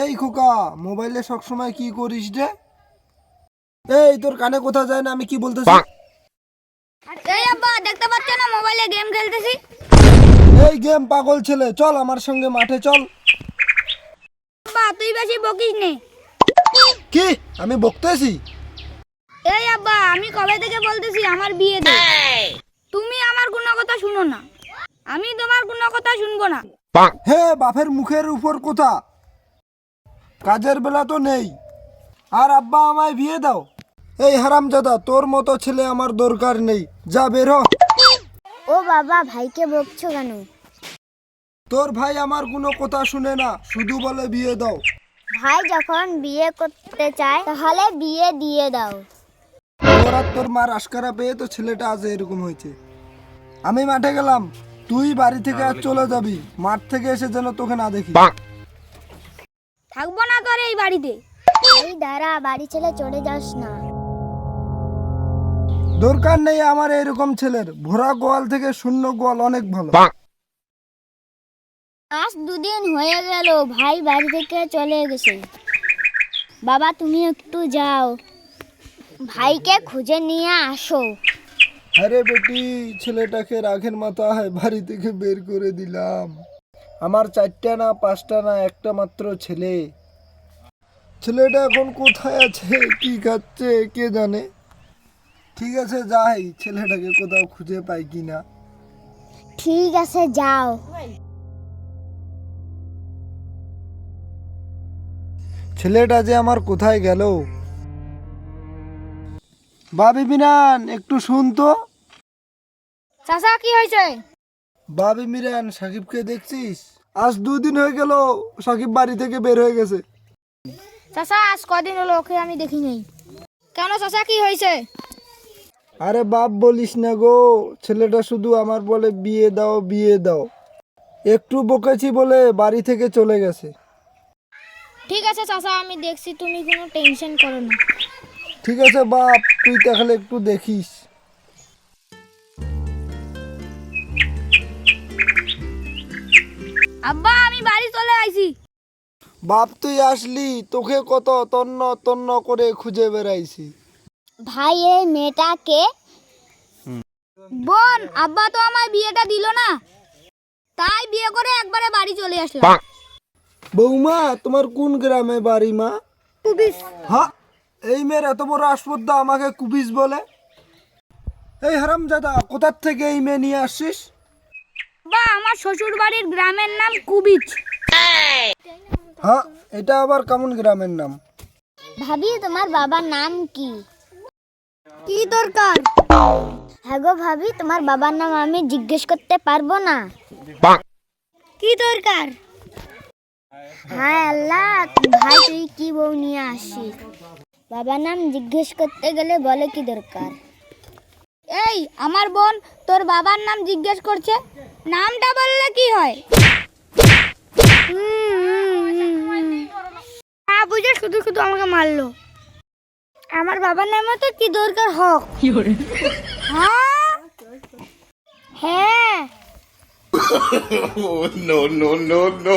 এই খোকা, মোবাইলে সবসময় কি করিস রে? এই তোর কানে কোথা যায় না আমি কি বলতেছি? এই আব্বা দেখতে পাচ্ছ না মোবাইলে গেম খেলতেছি। এই গেম পাগল ছেলে, চল আমার সঙ্গে মাঠে চল। আব্বা তুই বেশি বকিস নে। কি আমি বকতেছি? এই আব্বা আমি কবে থেকে বলতেছি আমার বিয়ে দে। তুমি আমার কোনো কথা শুনো না, আমি তোমার কোনো কথা শুনবো না। হে বাপের মুখের উপর কথা, কাজের বেলা তো নেই। আর আব্বা আমায় বিয়ে দাও। এই হারামজাদা, তোর মতো ছেলে আমার দরকার নেই, যা বের হ। ও বাবা ভাইকে বকছো কেন? তোর ভাই আমার কোনো কথা শুনে না, শুধু বলে বিয়ে দাও। ভাই যখন বিয়ে করতে চায় তাহলে বিয়ে দিয়ে দাও। তোর আর তোর মার আশকারা পেয়ে তো ছেলেটা আজ এরকম হয়েছে। আমি মাঠে গেলাম, তুই বাড়ি থেকে আজ চলে যাবি। মাঠ থেকে এসে যেন তোকে না দেখি। থাকবো না তোর এই বাড়িতে। এই দাঁড়া, বাড়ি ছেড়ে চলে যাস না। দরকার নেই আমার এরকম ছেলের। ভরা গোয়াল থেকে শূন্য গোয়াল অনেক ভালো। আজ দুদিন হয়ে গেল ভাই বাড়ি থেকে চলে গেছে। বাবা তুমি একটু যাও, ভাইকে খুঁজে নিয়ে আসো। আরে বেটি, ছেলেটাকে রাগের মাথায় বাড়ি থেকে বের করে দিলাম। আমার 4টা না 5টা না একটা মাত্র ছেলে। ছেলেটা এখন কোথায় আছে, কি খাচ্ছে কে জানে। ঠিক আছে যাই, ছেলেটাকে কোথাও খুঁজে পাই কিনা। ঠিক আছে যাও। ছেলেটা যে আমার কোথায় গেল। বাবি মিরান, একটু শুন তো। চাচা কি হয়েছে? বাবি মিরান, সাকিবকে দেখছিস? আজ 2 দিন হয়ে গেল সাকিব বাড়ি থেকে বের হয়ে গেছে। চাচা আজ কদিন হলো ওকে আমি দেখি নাই। কেন চাচা কি হয়েছে? আরে বাপ বলিস না গো, ছেলেটা শুধু আমার বলে বিয়ে দাও বিয়ে দাও। একটু বকেছি বলে বাড়ি থেকে চলে গেছে। ঠিক আছে চাচা আমি দেখছি, তুমি কোনো টেনশন করো না। ঠিক আছে বাপ, তুই তাহলে একটু দেখিস। আব্বা আমি বাড়ি চলে আইছি। বাপ তুই আসলি, তোকে কত তন্ন তন্ন করে খুঁজে বেড়াইছি। ভাই এই মেয়েটাকে বোন, আব্বা তো আমার বিয়েটা দিল না, তাই বিয়ে করে একবারে বাড়ি চলে আসলাম। বৌমা, তোমার কোন গ্রামে বাড়ি মা? কুবিস। হ্যাঁ, এই মেয়ের এত বড় আসপদ্দা আমাকে কুবিস বলে। এই হারামজাদা, কোথার থেকে এই মেয়ে নিয়ে আসছিস? বা আমার শ্বশুর বাড়ির গ্রামের নাম কুবিচ। হ্যাঁ, এটা আবার কেমন গ্রামের নাম? ভাবি তোমার বাবার নাম কি? কি দরকার? হ্যাঁ গো ভাবি, তোমার বাবার নাম আমি জিজ্ঞেস করতে পারবো না? কি দরকার? হ্যাঁ আল্লাহ, ভাই তুই কি বউ নিয়ে আসিস? বাবার নাম জিজ্ঞেস করতে গেলে বলে কি দরকার? এই আমার বোন তোর বাবার নাম জিজ্ঞেস করছে, নামটা বললে কি হয়? না বুঝে শুধু শুধু আমাকে মারলো। আমার বাবার নামে তো কি দরকার হোক। হ্যাঁ হ্যাঁ। Oh, no, no, no, no.